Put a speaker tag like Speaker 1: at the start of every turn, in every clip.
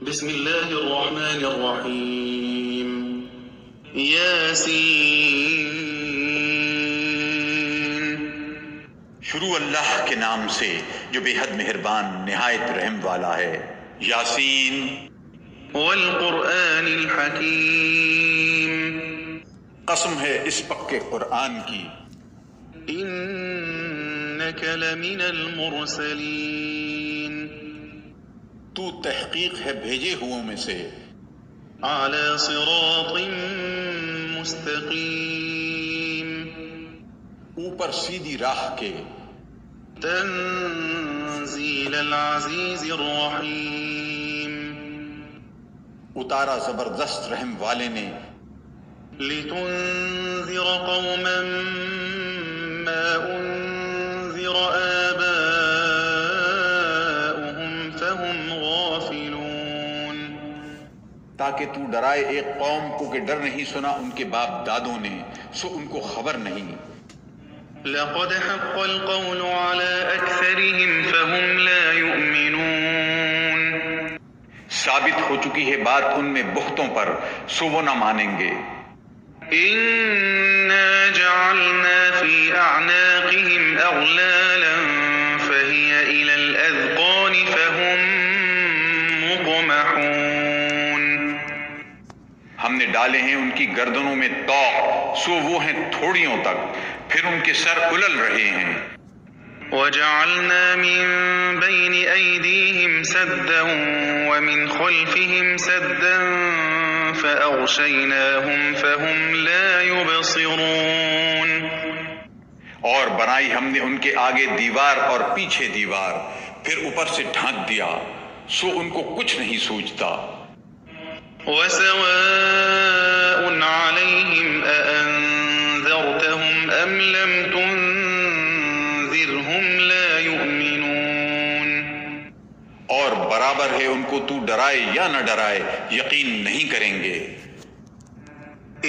Speaker 1: بسم الله الرحمن الرحيم ياسين.
Speaker 2: شروع اللہ کے نام سے جو بے حد مہربان نہایت رحم والا ہے. یاسین.
Speaker 1: والقرآن الحکیم.
Speaker 2: قسم ہے اس پکے قرآن کی.
Speaker 1: انک لمن المرسلین.
Speaker 2: تو تحقیق ہے بھیجے ہوں میں سے.
Speaker 1: علی صراط مستقیم.
Speaker 2: اوپر سیدھی راہ کے.
Speaker 1: تنزیل العزیز الرحیم.
Speaker 2: اتارا زبردست رحم والے نے.
Speaker 1: لتنذر قوما ما انذر آباؤهم فهم غافلون.
Speaker 2: تاکہ تو ڈرائے ایک قوم کو کہ ڈر نہیں سنا ان کے باپ دادوں نے سو ان کو خبر نہیں.
Speaker 1: لقد حق القول على أكثرهم فهم لا يؤمنون.
Speaker 2: ثابت ہو چکی ہے بات ان میں بہتوں پر سو وہ نہ مانیں گے.
Speaker 1: إنا جعلنا في أعناقهم أغلالا فهي إلى الأذقان فهم مقمحون.
Speaker 2: ہم نے ڈالے ہیں ان کی گردنوں میں طوق سو وہ ہیں تھوڑیوں تک پھر ان کے سر الل رہے ہیں.
Speaker 1: وجعلنا من بين أيديهم سدا ومن خلفهم سدا فأغشيناهم فهم لا يبصرون.
Speaker 2: اور بنائی ہم نے ان کے آگے دیوار اور پیچھے دیوار پھر اوپر سے ڈھانک دیا سو ان کو کچھ نہیں سوچتا.
Speaker 1: وسواء عليهم أأنذرتهم أم لم تنذرهم لا يؤمنون.
Speaker 2: اور برابر ہے ان کو تو ڈرائے یا نہ ڈرائے یقین نہیں کریں گے.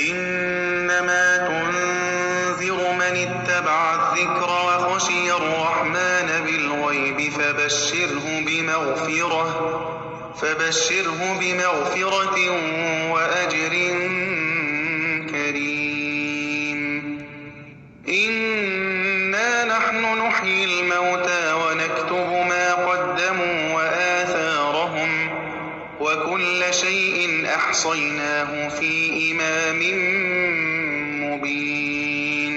Speaker 1: انما تنذر من اتبع الذکر وخشی الرحمن بالغیب فبشره بمغفرة وأجر كريم. إنا نحن نحيي الموتى ونكتب ما قدموا وآثارهم وكل شيء أحصيناه في إمام مبين.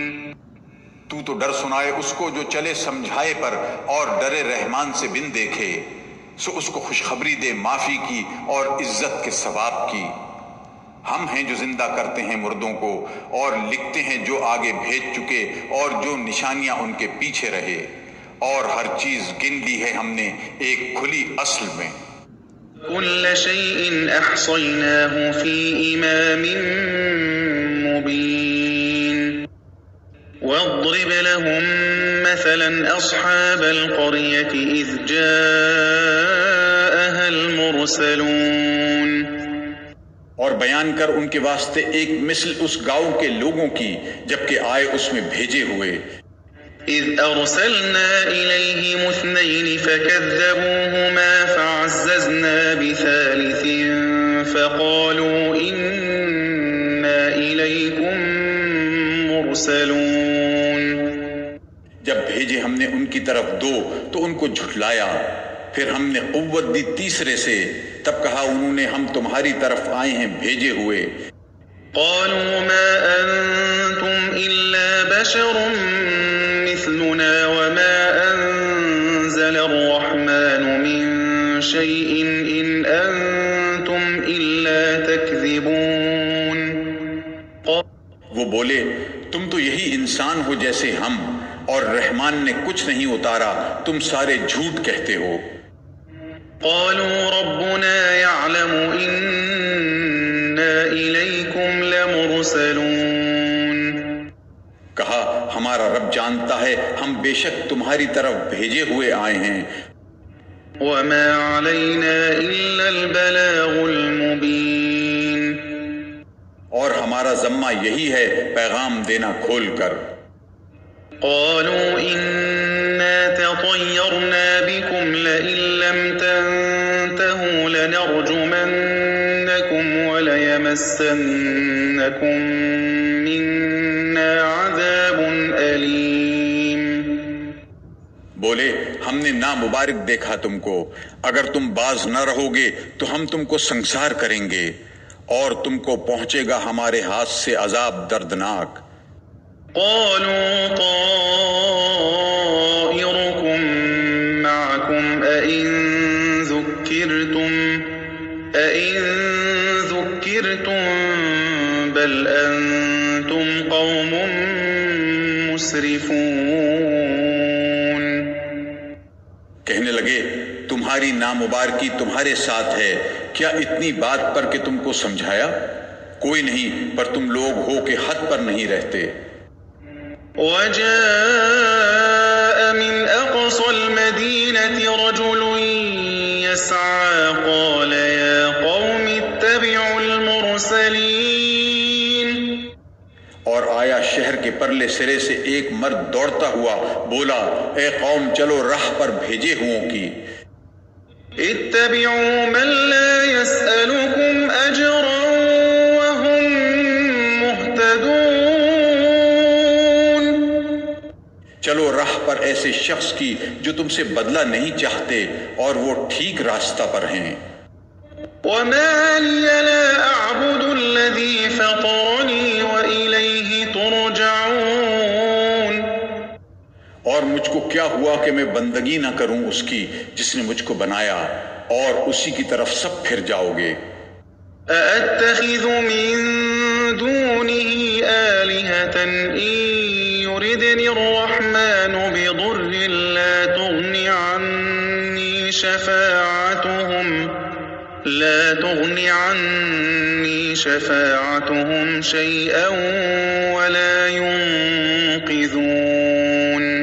Speaker 2: تو ڈر سنائے اس کو جو چلے سمجھائے پر اور ڈرے رحمان سے بن دیکھے سو اس کو خوشخبری دے معافی کی اور عزت کے ثواب کی. ہم ہیں جو زندہ کرتے ہیں مردوں کو اور لکھتے ہیں جو آگے بھیج چکے اور جو نشانیاں ان کے پیچھے رہے اور ہر چیز گن لی ہے ہم نے ایک کھلی اصل میں.
Speaker 1: كل شيء أحصيناه في إمام مبين. واضرب لهم مثلا أصحاب القرية إذ جاءها المرسلون.
Speaker 2: اور بیان کر ان کے واسطے ایک مثل اس گاؤں کے لوگوں کی جبکہ آئے اس میں بھیجے ہوئے.
Speaker 1: إذ أرسلنا إليهم اثنين فكذبوهما فعززنا بثالث فقالوا إنا إليكم مرسلون.
Speaker 2: جب بھیجے ہم نے ان کی طرف دو تو ان کو جھٹلایا پھر ہم نے قوت دی تیسرے سے تب کہا انہوں نے ہم تمہاری طرف آئے ہیں بھیجے ہوئے.
Speaker 1: قالوا ما أنتم إلا بشر مثلنا وما أنزل الرحمن من شيء إن أنتم إلا تكذبون.
Speaker 2: وہ بولے تم تو یہی انسان ہو جیسے ہم اور رحمان نے کچھ نہیں اتارا تم سارے جھوٹ کہتے ہو.
Speaker 1: قالوا ربنا يعلم إنا إليكم لمرسلون.
Speaker 2: کہا ہمارا رب جانتا ہے ہم بے شک تمہاری طرف بھیجے ہوئے آئے ہیں.
Speaker 1: وما علينا إلا البلاغ المبين.
Speaker 2: اور ہمارا ذمہ یہی ہے پیغام دینا کھول کر.
Speaker 1: قالوا إنا تطيرنا بكم لئن لم تنتهوا لنرجمنكم وليمسنكم منا عذاب أليم۔
Speaker 2: بولے ہم نے نامبارک دیکھا تم کو، اگر تم باز نہ رہو گے تو ہم تم کو سنسار کریں گے اور تم کو پہنچے گا ہمارے ہاتھ سے عذاب دردناک۔
Speaker 1: قالوا طائركم معكم أئن ذكرتم بل أنتم قوم مسرفون۔
Speaker 2: کہنے لگے تمہاری نامبارکی تمہارے ساتھ ہے، کیا اتنی بات پر کہ تم کو سمجھایا؟ کوئی نہیں، پر تم لوگ ہو کہ حد پر نہیں رہتے۔
Speaker 1: وجاء من أقصى المدينة رجل يسعى قال يا قوم اتبعوا المرسلين۔
Speaker 2: اور آیا شہر کے پرلے سرے سے ایک مرد دوڑتا ہوا، بولا اے قوم چلو راہ پر بھیجے ہوں کی۔
Speaker 1: اتبعوا من لا يسألكم أجرا وهم مهتدون۔
Speaker 2: چلو راہ پر ایسے شخص کی جو تم سے بدلہ نہیں چاہتے اور وہ ٹھیک راستہ پر ہیں۔
Speaker 1: وما لي لا أعبد الذي فطرني وإليه ترجعون۔
Speaker 2: اور مجھ کو کیا ہوا کہ میں بندگی نہ کروں اس کی جس نے مجھ کو بنایا، اور اسی کی طرف سب پھر جاؤ گے۔
Speaker 1: أأتخذ من دونه آلهة إن يردني الرحمن بضر لا تغني عني شفاعتهم شيئا ولا ينقذون۔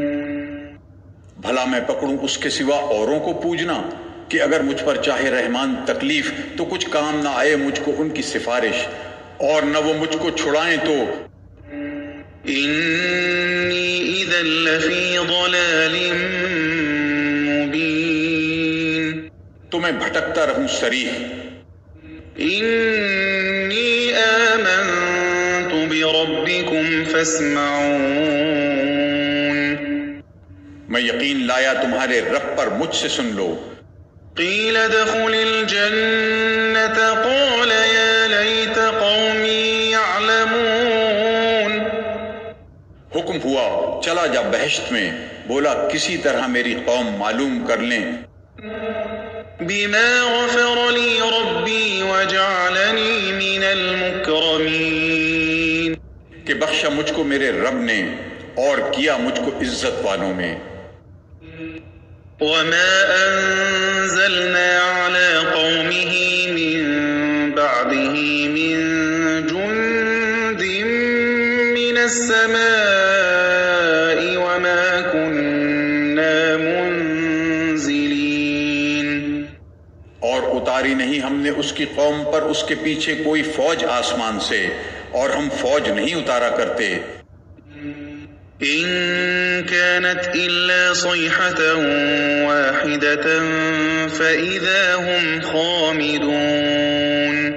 Speaker 2: بھلا میں پکڑوں اس کے سوا اوروں کو پوجنا کہ اگر مجھ پر چاہے رحمان تکلیف تو کچھ کام نہ آئے مجھ کو ان کی سفارش، اور نہ وہ مجھ کو چھڑائیں تو۔
Speaker 1: إني إذا لفي ضلال مبين۔
Speaker 2: تو میں بھٹکتا رہوں صریح۔
Speaker 1: إني آمنت بربكم فاسمعون۔
Speaker 2: میں یقین لایا تمہارے رب پر، مجھ سے سن لو۔
Speaker 1: قيل ادخل الجنة قال يا ليت قومي يعلمون۔
Speaker 2: حکم ہوا چلا جا بہشت میں، بولا کسی طرح میری قوم معلوم کر لیں۔
Speaker 1: بما غفر لي ربي وجعلني من المكرمين۔
Speaker 2: کہ بخشا مجھ کو میرے رب نے اور کیا مجھ کو عزت والوں میں۔
Speaker 1: وما أنزلنا على قومه من بعده من جند من السماء وما كنا منزلين۔
Speaker 2: اور اتاری نہیں ہم نے اس کی قوم پر اس کے پیچھے کوئی فوج آسمان سے، اور ہم فوج نہیں اتارا کرتے۔
Speaker 1: إن كانت إلا صيحة واحدة فإذا هم خامدون۔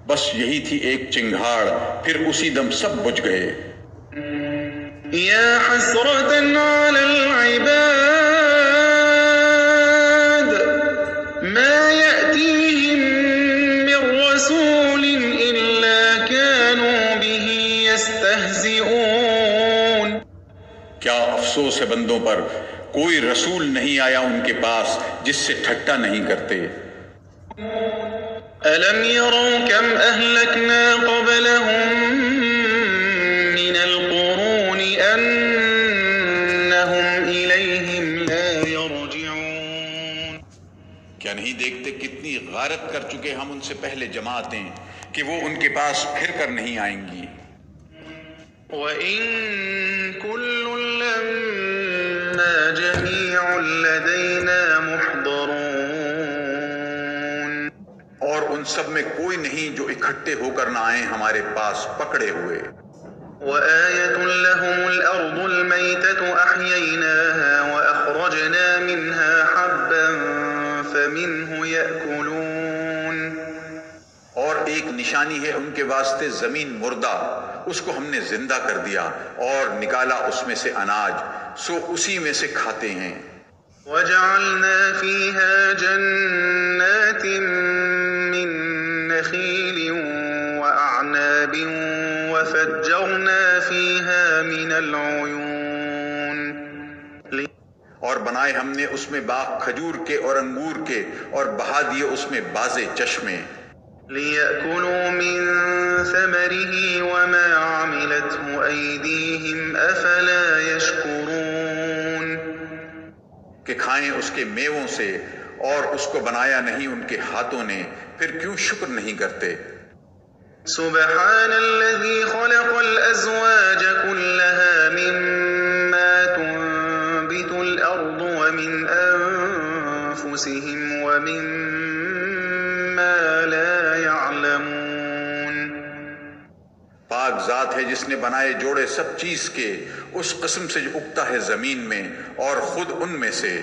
Speaker 2: بس یہی تھی ایک چنگھاڑ، پھر اسی دم سب بجھ گئے۔
Speaker 1: يا حسرة على العباد ما يأتيهم من رسول إلا كانوا به يستهزئون۔
Speaker 2: کیا افسوس ہے بندوں پر، کوئی رسول نہیں آیا ان کے پاس جس سے ٹھٹا نہیں کرتے۔
Speaker 1: ألم يروا كم أهلكنا قبلهم من القرون أنهم إليهم لا يرجعون۔
Speaker 2: کیا نہیں دیکھتے کتنی غارت کر چکے ہم ان سے پہلے جماعتیں کہ وہ ان کے پاس پھر کر نہیں آئیں گی۔
Speaker 1: وَإِن كُلٌّ لَّمَّا جَمِيعٌ لَّدَيْنَا مُحْضَرُونَ۔
Speaker 2: اور ان سب میں کوئی نہیں جو اکٹھے ہو کر نہ آئیں ہمارے پاس پکڑے ہوئے۔
Speaker 1: وَآيَةٌ لَّهُمُ الْأَرْضُ الْمَيْتَةُ أَحْيَيْنَاهَا وَأَخْرَجْنَا مِنْهَا حَبًّا فَمِنْهُ يَأْكُلُونَ۔
Speaker 2: ایک نشانی ہے ان کے واسطے زمین مردہ، اس کو ہم نے زندہ کر دیا اور نکالا اس میں سے اناج، سو اسی میں سے کھاتے ہیں۔
Speaker 1: وجعلنا فيها جنات من نخيل وأعناب وفجرنا فيها من العيون
Speaker 2: اور بنائے ہم نے اس میں باغ کھجور کے اور انگور کے اور بہا دیے اس میں بازے چشمے،
Speaker 1: ليأكلوا من ثمره وما عملته أيديهم أفلا يشكرون
Speaker 2: کہ کھائیں اس کے میووں سے، اور اس کو بنایا نہیں ان کے ہاتھوں نے، پھر کیوں شکر نہیں کرتے؟
Speaker 1: سبحان الذي خلق الأزواج كلها مما تنبت الأرض ومن أنفسهم ومما لا يعلمون
Speaker 2: پاک ذات ہے جس نے بنائے جوڑے سب چیز کے، اس قسم سے جو اگتا ہے زمین میں اور خود ان میں سے،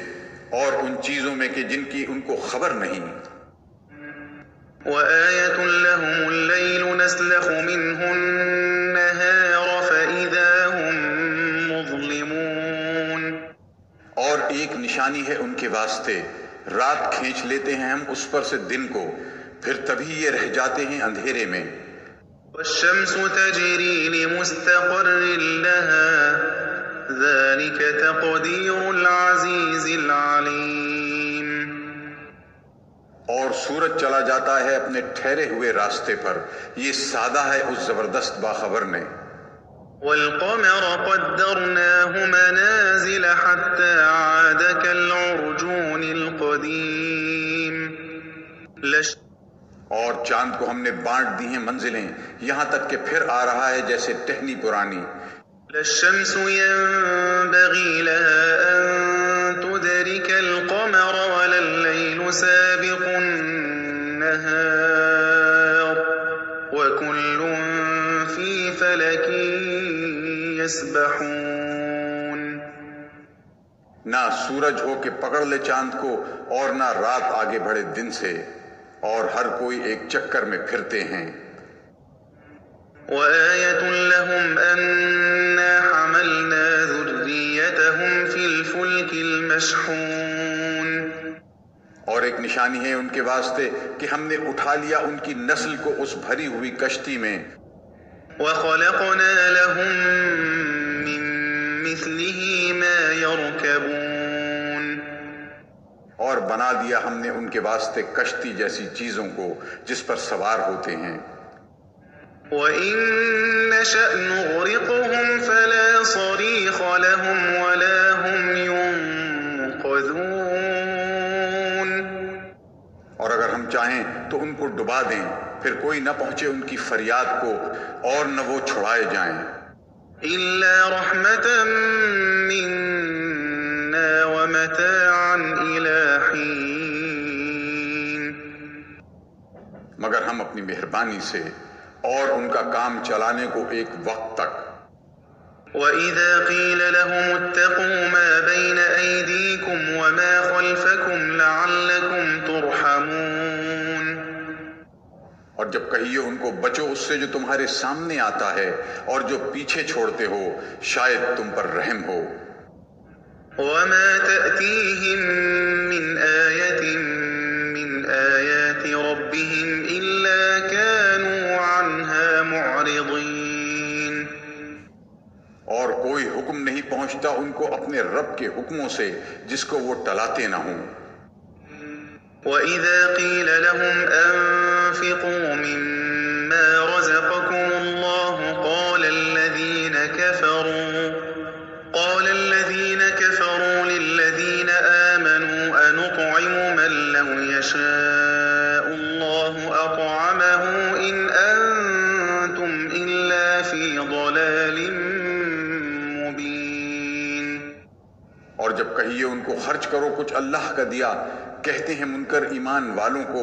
Speaker 2: اور ان چیزوں میں کہ جن کی ان کو خبر نہیں۔
Speaker 1: وآية لهم الليل نسلخ منه النهار فإذا هم مظلمون
Speaker 2: اور ایک نشانی ہے ان کے واسطے، رات کھینچ لیتے ہیں ہم اس پر سے دن کو، پھر تبھی یہ رہ جاتے ہیں اندھیرے میں۔
Speaker 1: والشمس تجري لمستقر لها ذلك تقدير العزيز العليم
Speaker 2: اور سورج چلا جاتا ہے اپنے ٹھہرے ہوئے راستے پر، یہ سادہ ہے اس زبردست باخبر نے۔
Speaker 1: والقمر قدرناه منازل حتى عاد كالعرجون القديم
Speaker 2: اور چاند کو ہم نے بانٹ دی ہیں منزلیں، یہاں تک کہ پھر آ رہا ہے جیسے ٹہنی پرانی۔
Speaker 1: لا الشمس ينبغي لها أن تدرك القمر ولا الليل سابق النهار وكل في فلك يسبحون
Speaker 2: نہ سورج ہو کہ پکڑ لے چاند کو، اور نہ رات آگے بڑھے دن سے، اور ہر کوئی ایک چکر میں پھرتے ہیں۔
Speaker 1: وآية لهم أنا حملنا ذريتهم في الفلك المشحون
Speaker 2: اور ایک نشانی ہے ان کے واسطے کہ ہم نے اٹھا لیا ان کی نسل کو اس بھری ہوئی کشتی میں۔
Speaker 1: وخلقنا لهم من مثله ما يركبون
Speaker 2: اور بنا دیا ہم نے ان کے واسطے کشتی جیسی چیزوں کو جس پر سوار ہوتے ہیں۔
Speaker 1: وَإِن نَّشَأْ نُغْرِقْهُمْ فَلَا صَرِيخَ لَهُمْ وَلَا هُمْ يُنقَذُونَ
Speaker 2: اور اگر ہم چاہیں تو ان کو ڈبا دیں، پھر کوئی نہ پہنچے ان کی فریاد کو، اور نہ وہ چھڑائے جائیں۔
Speaker 1: إِلَّا رَحْمَةً مِّنَّا وَمَتَاعًا إِلَىٰ حِينٍ
Speaker 2: مگر ہم اپنی مہربانی سے اور ان کا کام چلانے کو ایک وقت تک۔
Speaker 1: وَإِذَا قِيلَ لَهُمُ اتَّقُوا مَا بَيْنَ أَيْدِيكُمْ وَمَا خَلْفَكُمْ لَعَلَّكُمْ تُرْحَمُونَ
Speaker 2: اور جب کہیے ان کو بچو اس سے جو تمہارے سامنے آتا ہے اور جو پیچھے چھوڑتے ہو، شاید تم پر رحم ہو۔
Speaker 1: وَمَا تَأْتِيهِم مِّنْ آيَةٍ مِّنْ آيَاتِ رَبِّهِمْ إِلَّا كَانُوا عَنْهَا مُعْرِضِينَ
Speaker 2: اور کوئی حکم نہیں پہنچتا ان کو اپنے رب کے حکموں سے جس کو وہ ٹلاتے نہ ہوں۔
Speaker 1: وَإِذَا قِيلَ لَهُمْ أَنفِقُوا مِمَّا رَزَقَكُمُ اللَّهُ قَالَ الَّذِينَ كَفَرُوا لِلَّذِينَ آمَنُوا أَنُطْعِمُ مَن لَّوْ يَشَاءُ اللَّهُ أَطْعَمَهُ إِنْ أَنتُمْ إِلَّا فِي ضَلَالٍ مُّبِينٍ
Speaker 2: اور جب کہیے ان کو خرچ کرو کچھ اللہ کا دیا، کہتے ہیں منکر ایمان والوں کو،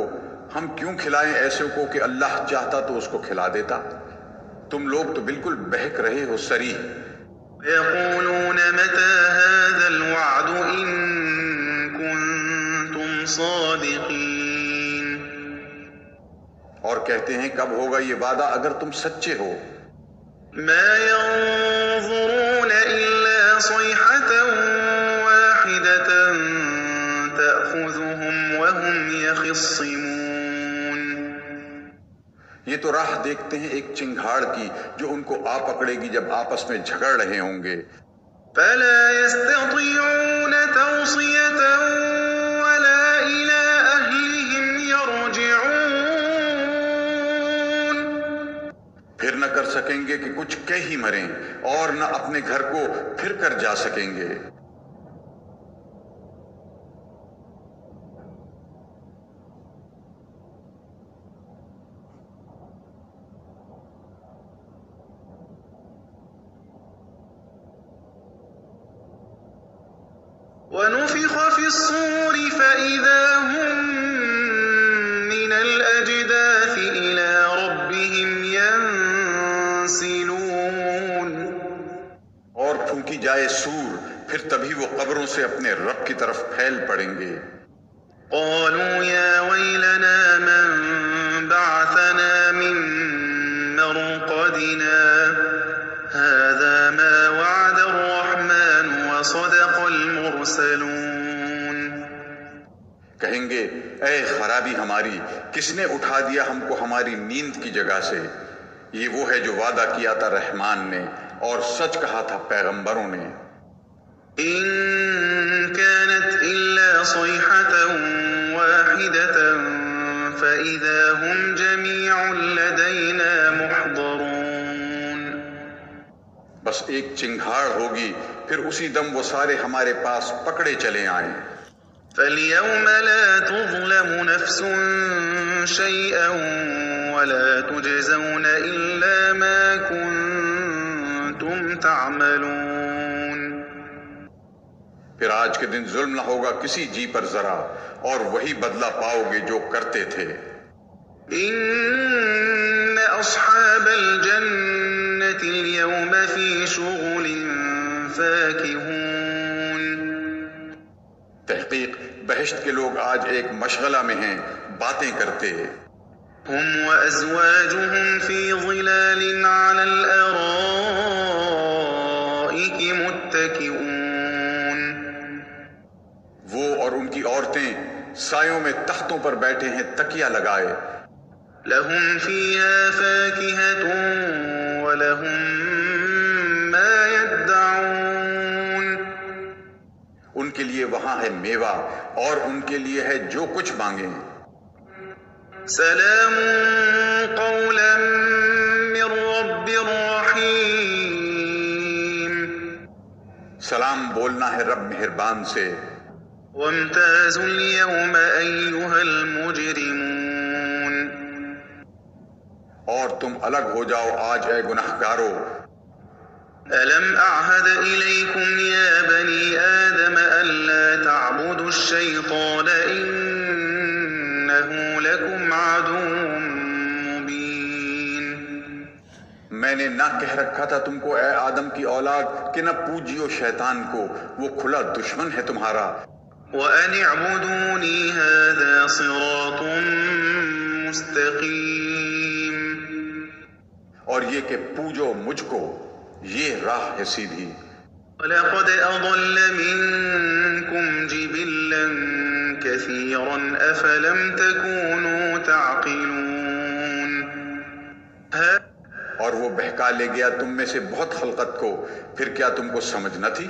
Speaker 2: ہم کیوں کھلائیں ایسے کو کہ اللہ چاہتا تو اس کو کھلا دیتا؟ تم لوگ تو بالکل بہک رہے ہو صریح۔
Speaker 1: يَقُولُونَ مَتَىٰ هَٰذَا الْوَعْدُ إِن كُنتُمْ صَادِقِينَ
Speaker 2: اور کہتے ہیں کب ہوگا یہ وعدہ اگر تم سچے ہو؟
Speaker 1: ما ينظرون إلا صيحة واحدة تأخذهم وهم يخصمون.
Speaker 2: یہ تو راہ دیکھتے ہیں ایک چنگھاڑ کی جو ان کو آ پکڑے گی جب آپس میں جھگڑ رہے ہوں گے.
Speaker 1: فلا يستطيعون توصية ولا إلى أهلهم يرجعون.
Speaker 2: پھر نہ کر سکیں گے کہ کچھ کہہ ہی مریں اور نہ اپنے گھر کو پھر کر جا سکیں گے.
Speaker 1: ونفخ في الصور فإذا هم من الأجداث إلى ربهم ينسلون.
Speaker 2: اور پھونکی جائے سور، پھر تبھی وہ قبروں سے اپنے رب کی طرف پھیل پڑیں گے.
Speaker 1: قالوا يا ويلنا من بعثنا من مرقدنا هذا ما وعد الرحمن وصدق المرسلون.
Speaker 2: کہیں گے اے خرابی ہماری، کس نے اٹھا دیا ہم کو ہماری نیند کی جگہ سے؟ یہ وہ ہے جو وعدہ کیا تھا رحمان نے اور سچ کہا تھا پیغمبروں نے.
Speaker 1: إن كانت إلا صيحة واحدة فإذا هم جميع لدينا محضرون.
Speaker 2: بس ایک چنگھاڑ ہوگی، پھر اسی دم وہ سارے ہمارے پاس پکڑے چلے آئیں.
Speaker 1: فاليوم لا تظلم نفس شيئا ولا تجزون إلا ما كنتم تعملون.
Speaker 2: پھر آج کے دن ظلم نہ ہوگا کسی جی پر ذرا، اور وہی بدلہ پاؤ گے جو کرتے تھے.
Speaker 1: إن أصحاب الجنة اليوم في شغل فاكهون.
Speaker 2: تحقیق بہشت کے لوگ آج ایک مشغلہ میں ہیں، باتیں کرتے.
Speaker 1: هم وأزواجهم في ظلال على الأرائك متكئون.
Speaker 2: وہ اور ان کی عورتیں سایوں میں تختوں پر بیٹھے ہیں تکیہ لگائے.
Speaker 1: لهم فيها فاكهة ولهم ما يدعون.
Speaker 2: ان کے لیے وہاں ہے میوہ اور ان کے لیے ہے جو کچھ مانگیں.
Speaker 1: سلام قولا من رب رحيم.
Speaker 2: سلام بولنا ہے رب مہربان سے.
Speaker 1: وامتازوا اليوم أيها المجرمون.
Speaker 2: اور تم الگ ہو جاؤ آج اے گنہگارو.
Speaker 1: ألم أعهد إليكم يا بني آدم ألا تعبدوا الشيطان إنه لكم عدو مبين.
Speaker 2: میں نے نہ کہہ رکھا تھا تم کو اے آدم کی اولاد کہ نہ پوجیو شیطان کو، وہ کھلا دشمن ہے تمہارا.
Speaker 1: وأن اعبدوني هذا صراط مستقيم.
Speaker 2: اور یہ کہ پوجو مجھ کو، یہ راہ ہے سیدھی.
Speaker 1: وَلَقَدْ أَضَلَّ مِنكُمْ جِبِلًّا كَثِيرًا أَفَلَمْ تَكُونُوا تَعْقِلُونَ.
Speaker 2: اور وہ بہکا لے گیا تم میں سے بہت خلقت کو، پھر کیا تم کو سمجھ نہ تھی؟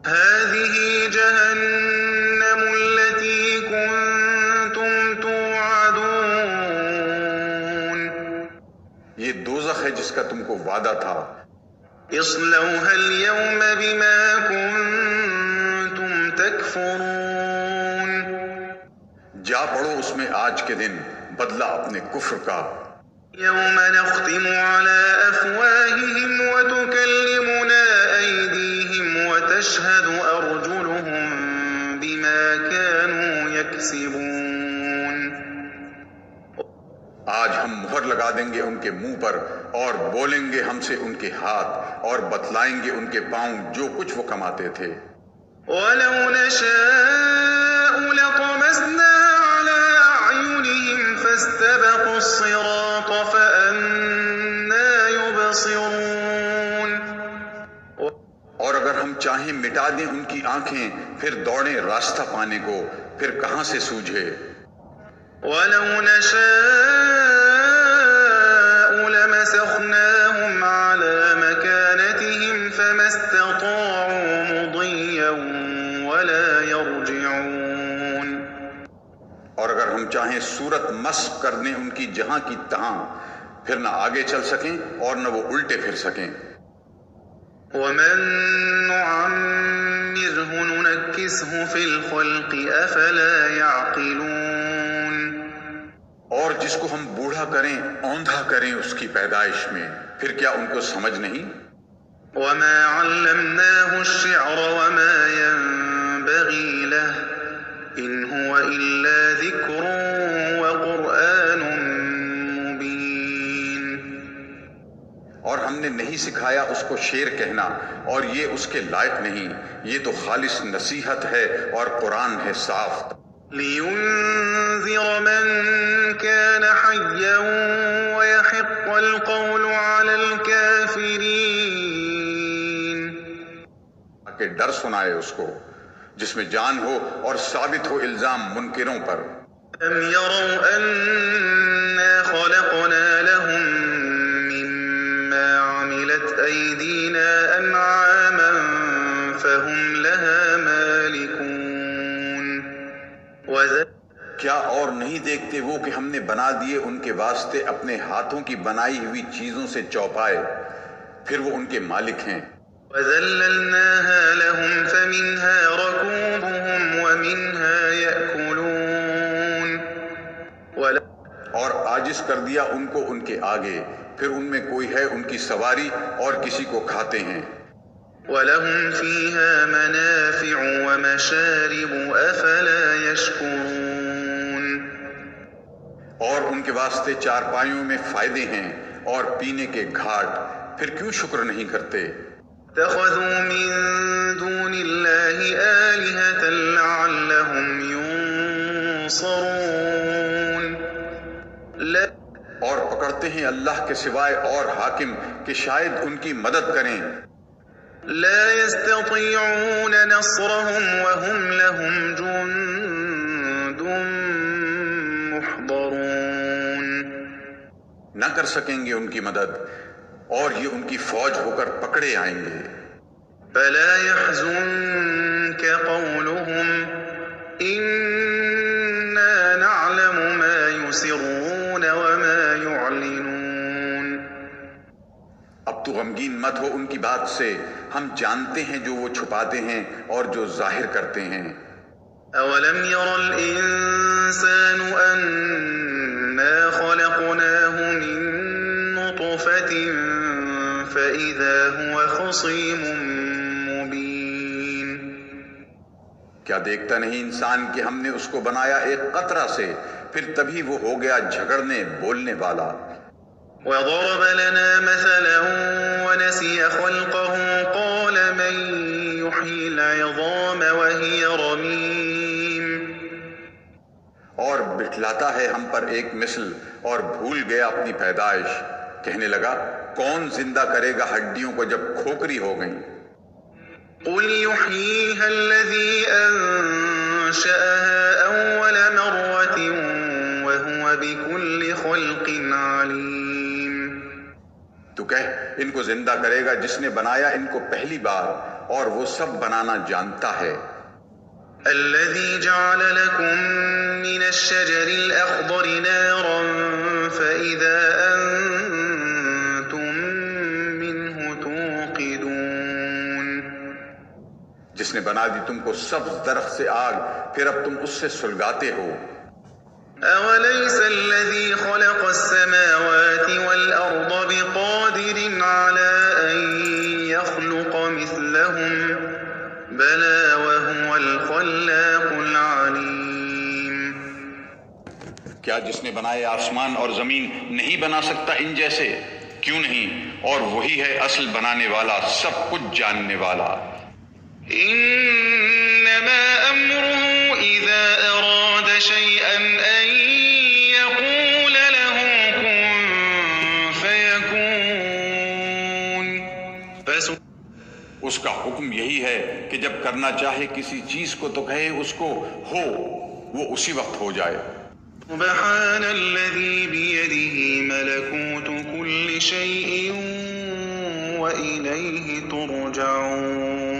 Speaker 1: هَذِهِ جَهَنَّمُ الَّتِي كُنتُمْ تُوعَدُونَ.
Speaker 2: یہ دوزخ ہے جس کا تم کو وعدہ تھا.
Speaker 1: اصلوها اليوم بما كنتم تكفرون.
Speaker 2: جا پڑو اس میں آج کے دن بدلہ اپنے کفر کا.
Speaker 1: يوم نختم على أفواههم وتكلمنا أيديهم وتشهد أرجلهم بما كانوا يكسبون.
Speaker 2: آج ہم مہر لگا دیں گے ان کے منہ پر اور بولیں گے ہم سے ان کے ہاتھ اور بتلائیں گے ان کے پاؤں جو کچھ وہ کماتے تھے.
Speaker 1: وَلَوْ نَشَاءُ لَطَمَسْنَا عَلَىٰ أَعْيُنِهِمْ فاستبقوا الصراط فأنى يبصرون.
Speaker 2: اور اگر ہم چاہیں مٹا دیں ان کی آنکھیں، پھر دوڑیں راستہ پانے کو، پھر کہاں سے سوجھے؟
Speaker 1: وَلَوْ نَشَاءُ لَمَسَخْنَاهُمْ عَلَى مَكَانَتِهِمْ فَمَا اسْتَطَاعُوا مُضِيًّا وَلَا يَرْجِعُونَ.
Speaker 2: اور اگر ہم چاہیں صورت مسخ کر دیں ان کی جہاں کی تہاں، پھر نہ آگے چل سکیں اور نہ وہ الٹے پھر سکیں.
Speaker 1: وَمَن نُّعَمِّرْهُ نُنَكِّسْهُ فِي الْخَلْقِ أَفَلَا يَعْقِلُونَ.
Speaker 2: اور جس کو ہم بوڑھا کریں، اوندھا کریں اس کی پیدائش میں، پھر کیا ان کو سمجھ نہیں؟
Speaker 1: وَمَا عَلَّمْنَاهُ الشِّعْرَ وَمَا يَنبَغِي لَهُ إِنْ هُوَ إِلَّا ذِكْرٌ وَقُرْآنٌ مُّبِينٌ.
Speaker 2: اور ہم نے نہیں سکھایا اس کو شعر کہنا، اور یہ اس کے لائق نہیں، یہ تو خالص نصیحت ہے اور قرآن ہے صاف.
Speaker 1: لِيُنذِرَ مَن كَانَ حَيًّا وَيَحِقَّ الْقَوْلُ عَلَى الْكَافِرِينَ.
Speaker 2: کہ ڈر سنائے اس کو جس میں جان ہو اور ثابت ہو الزام منکروں پر.
Speaker 1: أَلَمْ يَرَوْا أَنَّا خَلَقْنَا لَهُم مِّمَّا عَمِلَتْ أَيْدِينَا أَنْعَامًا فَهُمْ لَهَا مَالِكُونَ.
Speaker 2: کیا اور نہیں دیکھتے وہ کہ ہم نے بنا دیے ان کے واسطے اپنے ہاتھوں کی بنائی ہوئی چیزوں سے چوپائے، پھر وہ ان کے مالک ہیں.
Speaker 1: وَذَلَّلْنَاهَا لَهُمْ فَمِنْهَا رَكُوبُهُمْ وَمِنْهَا يَأْكُلُونَ.
Speaker 2: اور عاجز کر دیا ان کو ان کے آگے، پھر ان میں کوئی ہے ان کی سواری اور کسی کو کھاتے ہیں.
Speaker 1: وَلَهُمْ فِيهَا مَنَافِعُ وَمَشَارِبُ أَفَلَا يَشْكُرُونَ.
Speaker 2: اور ان کے واسطے چارپائیوں میں فائدے ہیں اور پینے کے گھاٹ، پھر کیوں شکر نہیں کرتے؟
Speaker 1: اتخذوا من دون الله آلهة لعلهم ينصرون.
Speaker 2: اور پکڑتے ہیں اللہ کے سوائے اور حاکم کہ شاید ان کی مدد کریں.
Speaker 1: لا يستطيعون نصرهم وهم لهم جند محضرون.
Speaker 2: نہ کر سکیں گے ان کی مدد، اور یہ ان کی فوج ہو کر پکڑے آئیں گے.
Speaker 1: فلا يحزنك قولهم إنا نعلم ما يسرون وما يعلنون.
Speaker 2: اب تو غمگین مت ہو ان کی بات سے، ہم جانتے ہیں جو وہ چھپاتے ہیں اور جو ظاہر کرتے ہیں.
Speaker 1: أولم ير الإنسان أنا خلقناه من نطفة فإذا هو خصيم مبين.
Speaker 2: کیا دیکھتا نہیں انسان کہ ہم نے اس کو بنایا ایک قطرہ سے، پھر تبھی وہ ہو گیا جھگڑنے بولنے والا.
Speaker 1: وضرب لنا مثلا ونسي خلقه قال من يحيي العظام وهي رميم.
Speaker 2: اور بٹھلاتا ہے ہم پر ایک مثل اور بھول گیا اپنی پیدائش، کہنے لگا کون زندہ کرے گا ہڈیوں کو جب کھوکھری ہو گئیں.
Speaker 1: قل يحييها الذي أنشأها أول مرة وهو بكل خلق عليم.
Speaker 2: تو کہہ ان کو زندہ کرے گا جس نے بنایا ان کو پہلی بار، اور وہ سب بنانا جانتا ہے.
Speaker 1: الذي جعل لكم من الشجر الأخضر نارا فإذا أنتم منه توقدون.
Speaker 2: جس نے بنا دی تم کو سبز درخت سے آگ، پھر اب تم اس سے سلگاتے ہو.
Speaker 1: أوليس الذي خلق السماوات والأرض بقادر على أن يخلق مثلهم بلى وهو الخلاق العليم.
Speaker 2: کیا جس نے بنائے آسمان اور زمین نہیں بنا سکتا ان جیسے؟ کیوں نہیں، اور وہی ہے اصل بنانے والا، سب کچھ جاننے والا.
Speaker 1: إنما أمره إذا أراد شيئا أن يقول
Speaker 2: اس کا حکم یہی ہے کہ جب کرنا چاہے کسی چیز کو تو کہے اس کو ہو، وہ اسی وقت ہو جائے۔
Speaker 1: سبحان الذي بيده ملكوت كل شيء وإليه ترجعون۔